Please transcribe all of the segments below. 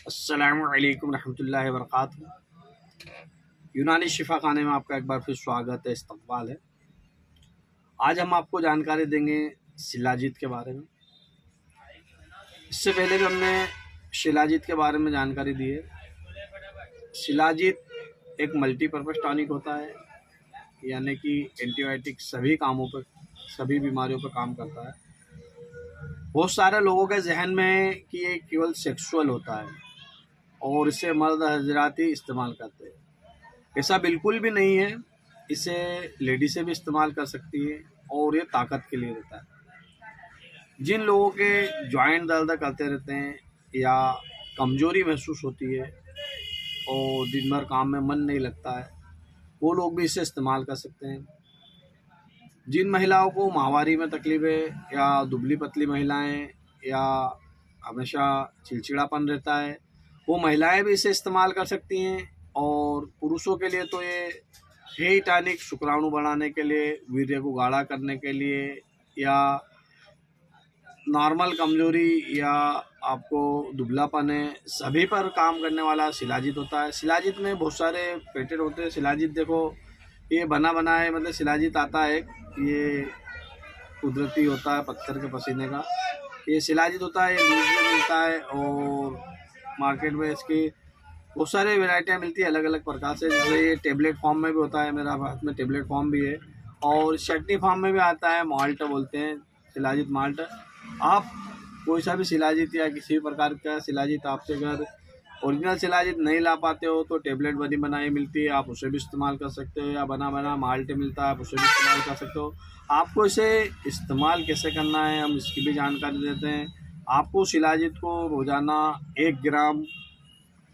अस्सलामु अलैकुम रहमतुल्लाहि व बरकातहू। यूनानी शिफा खाने में आपका एक बार फिर स्वागत है, इस्तकबाल है। आज हम आपको जानकारी देंगे शिलाजीत के बारे में। इससे पहले भी हमने शिलाजीत के बारे में जानकारी दी है। शिलाजीत एक मल्टीपर्पज़ टॉनिक होता है, यानी कि एंटीबायोटिक सभी कामों पर, सभी बीमारियों पर काम करता है। बहुत सारे लोगों के जहन में है कि ये केवल सेक्सुअल होता है और इसे मर्द हजरात ही इस्तेमाल करते हैं। ऐसा बिल्कुल भी नहीं है। इसे लेडीज़ें भी इस्तेमाल कर सकती है और ये ताकत के लिए रहता है। जिन लोगों के जॉइंट दर्द करते रहते हैं या कमज़ोरी महसूस होती है और दिन भर काम में मन नहीं लगता है, वो लोग भी इसे इस्तेमाल कर सकते हैं। जिन महिलाओं को माहवारी में तकलीफ है या दुबली पतली महिलाएं या हमेशा चिड़चिड़ापन रहता है, वो महिलाएं भी इसे इस्तेमाल कर सकती हैं। और पुरुषों के लिए तो ये हेयर टॉनिक शुक्राणु बढ़ाने के लिए, वीर्य को गाढ़ा करने के लिए या नॉर्मल कमजोरी या आपको दुबलापन है, सभी पर काम करने वाला शिलाजीत होता है। शिलाजीत में बहुत सारे पेटेंट होते हैं। शिलाजीत देखो, ये बना बना है, मतलब शिलाजीत आता है, ये कुदरती होता है पत्थर के पसीने का। ये शिलाजीत होता है, ये लूज में मिलता है और मार्केट में इसकी बहुत सारे वेराइटियाँ मिलती है अलग अलग प्रकार से। जैसे ये टेबलेट फॉर्म में भी होता है, मेरा हाथ में टेबलेट फॉर्म भी है, और चटनी फॉर्म में भी आता है, माल्ट बोलते हैं, शिलाजीत माल्ट। आप कोई सा भी शिलाजीत या किसी भी प्रकार का शिलाजीत आपसे अगर ओरिजिनल शिलाजीत नहीं ला पाते हो तो टेबलेट बनी बनाई मिलती है, आप उसे भी इस्तेमाल कर सकते हो, या बना बना माल्ट मिलता है, आप उसे भी इस्तेमाल कर सकते हो। आपको इसे इस्तेमाल कैसे करना है हम इसकी भी जानकारी देते हैं। आपको शिलाजीत को रोज़ाना 1 ग्राम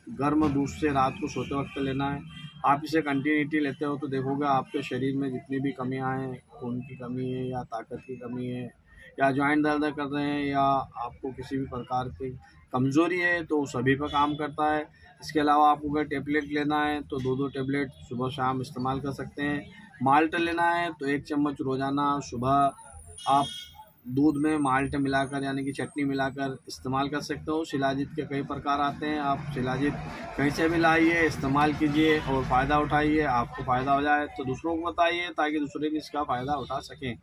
गर्म दूध से रात को सोते वक्त लेना है। आप इसे कंटिन्यूटी लेते हो तो देखोगे आपके शरीर में जितनी भी कमियां हैं, खून की कमी है या ताकत की कमी है या जॉइंट दर्द कर रहे हैं या आपको किसी भी प्रकार की कमज़ोरी है, तो सभी पर काम करता है। इसके अलावा आपको अगर टेबलेट लेना है तो 2-2 टेबलेट सुबह शाम इस्तेमाल कर सकते हैं। माल्ट लेना है तो 1 चम्मच रोज़ाना सुबह आप दूध में माल्ट मिलाकर यानी कि चटनी मिलाकर इस्तेमाल कर सकते हो। शिलाजीत के कई प्रकार आते हैं। आप शिलाजीत कहीं से भी लाइए, इस्तेमाल कीजिए और फ़ायदा उठाइए। आपको फ़ायदा हो जाए तो दूसरों को बताइए ताकि दूसरे भी इसका फ़ायदा उठा सकें।